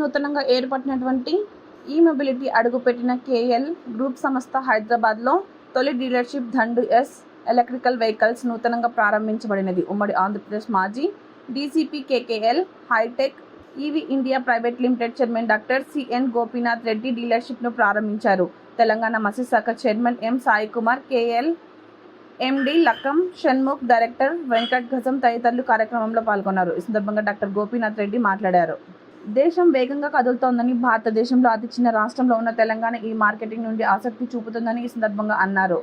నూతనంగా ఏర్పడినటువంటి ఈ మొబిలిటీ అడుగుపెట్టిన కేఎల్ గ్రూప్ సంస్థ హైదరాబాద్లో తొలి డీలర్షిప్ దండు ఎస్ ఎలక్ట్రికల్ వెహికల్స్ నూతనంగా ప్రారంభించబడినది. ఉమ్మడి ఆంధ్రప్రదేశ్ మాజీ DCP KKL hi tech EV India private limited chairman doctor CN Gopinath Reddy డీలర్షిప్ను ప్రారంభించారు. తెలంగాణ మత్స్యశాఖ chairman M Sai Kumar, KL MD Lakkam Shanmukh, director Venkat Gajam తదితరులు కార్యక్రమంలో పాల్గొన్నారు. ఈ సందర్భంగా డాక్టర్ గోపీనాథ్ రెడ్డి మాట్లాడారు. దేశం వేగంగా కదులుతోందని, భారతదేశంలో అతి చిన్న రాష్ట్రంలో ఉన్న తెలంగాణ ఈ మార్కెటింగ్ నుండి ఆసక్తి చూపుతుందని ఈ సందర్భంగా అన్నారు.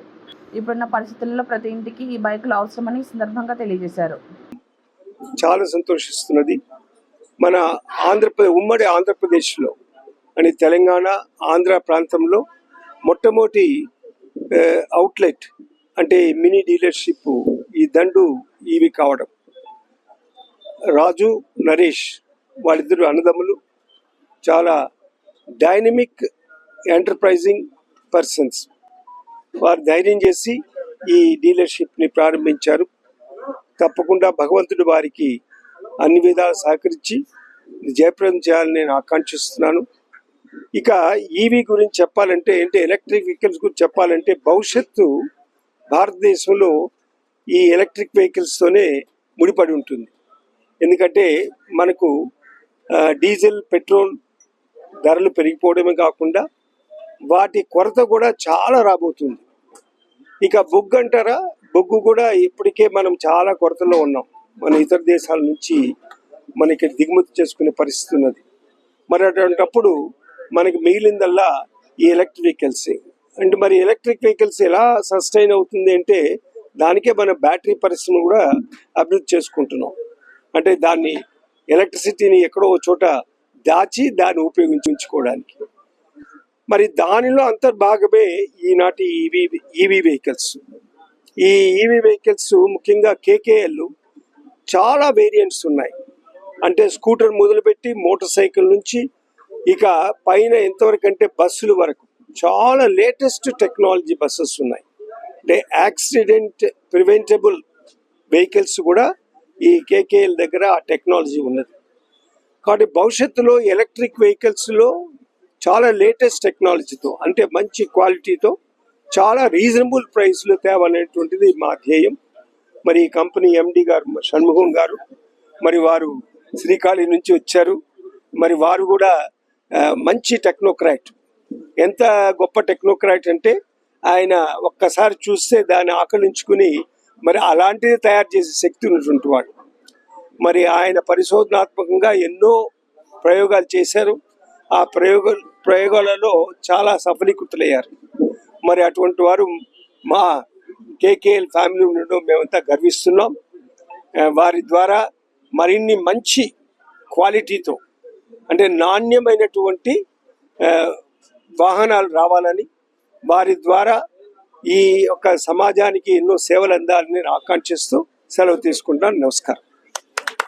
ఇప్పుడున్న పరిస్థితుల్లో ప్రతి ఇంటికి ఈ బైకులు అవసరమని ఈ సందర్భంగా తెలియజేశారు. చాలా సంతోషిస్తున్నది. మన ఉమ్మడి ఆంధ్రప్రదేశ్లో అని తెలంగాణ ఆంధ్ర ప్రాంతంలో మొట్టమొదటి అవుట్లెట్ అంటే మినీ డీలర్షిప్ ఈ దండు ఈవి కావడం. రాజు, నరేష్ వాళ్ళిద్దరు అన్నదమ్ములు, చాలా డైనమిక్ ఎంటర్ప్రైజింగ్ పర్సన్స్. వారు ధైర్యం చేసి ఈ డీలర్షిప్ని ప్రారంభించారు. తప్పకుండా భగవంతుడు వారికి అన్ని విధాలు సహకరించి జయప్రదం చేయాలని నేను ఆకాంక్షిస్తున్నాను. ఇక ఈవీ గురించి చెప్పాలంటే ఎలక్ట్రిక్ వెహికల్స్ గురించి చెప్పాలంటే భవిష్యత్తు భారతదేశంలో ఈ ఎలక్ట్రిక్ వెహికల్స్తోనే ముడిపడి ఉంటుంది. ఎందుకంటే మనకు డీజిల్, పెట్రోల్ ధరలు పెరిగిపోవడమే కాకుండా వాటి కొరత కూడా చాలా రాబోతుంది. ఇక బొగ్గు అంటారా, బొగ్గు కూడా ఇప్పటికే మనం చాలా కొరతలో ఉన్నాం. మన ఇతర దేశాల నుంచి మనకి దిగుమతి చేసుకునే పరిస్థితి ఉన్నది. మరి అటువంటిప్పుడు మనకి మిగిలిందల్లా ఈ ఎలక్ట్రిక్ వెహికల్సే. అంటే మరి ఎలక్ట్రిక్ వెహికల్స్ ఎలా సస్టైన్ అవుతుంది అంటే దానికే మన బ్యాటరీ పరిశ్రమ కూడా అభివృద్ధి చేసుకుంటున్నాం. అంటే దాన్ని ఎలక్ట్రిసిటీని ఎక్కడో చోట దాచి దాన్ని ఉపయోగించుకోవడానికి. మరి దానిలో అంతర్భాగమే ఈనాటి ఈవీ వెహికల్స్. ఈ ఈవీ వెహికల్స్ ముఖ్యంగా కేకేఎల్ చాలా వేరియంట్స్ ఉన్నాయి. అంటే స్కూటర్ మొదలుపెట్టి మోటార్ సైకిల్ నుంచి ఇక పైన ఎంతవరకు అంటే బస్సుల వరకు చాలా లేటెస్ట్ టెక్నాలజీ బస్సెస్ ఉన్నాయి. అంటే యాక్సిడెంట్ ప్రివెంటబుల్ వెహికల్స్ కూడా ఈ కేకేఎల్ దగ్గర ఆ టెక్నాలజీ ఉన్నది. కాబట్టి భవిష్యత్తులో ఎలక్ట్రిక్ వెహికల్స్లో చాలా లేటెస్ట్ టెక్నాలజీతో, అంటే మంచి క్వాలిటీతో, చాలా రీజనబుల్ ప్రైస్లో తేవాలనేటువంటిది మా ధ్యేయం. మరి ఈ కంపెనీ ఎండి గారు షణ్ముఖం గారు, మరి వారు శ్రీకాళి నుంచి వచ్చారు. మరి వారు కూడా మంచి టెక్నోక్రాట్. ఎంత గొప్ప టెక్నోక్రాట్ అంటే ఆయన ఒక్కసారి చూస్తే దాన్ని ఆకలించుకుని మరి అలాంటిది తయారు చేసే శక్తి ఉన్నటువంటి వాడు. మరి ఆయన పరిశోధనాత్మకంగా ఎన్నో ప్రయోగాలు చేశారు. ఆ ప్రయోగాలలో చాలా సఫలీకృతులయ్యారు. మరి అటువంటి వారు మా కేకేఎల్ ఫ్యామిలీ ఉండడం మేమంతా గర్విస్తున్నాం. వారి ద్వారా మరిన్ని మంచి క్వాలిటీతో, అంటే నాణ్యమైనటువంటి వాహనాలు రావాలని, వారి ద్వారా ఈ యొక్క సమాజానికి ఎన్నో సేవలు అందాలని ఆకాంక్షిస్తూ సెలవు తీసుకుంటాను. నమస్కారం.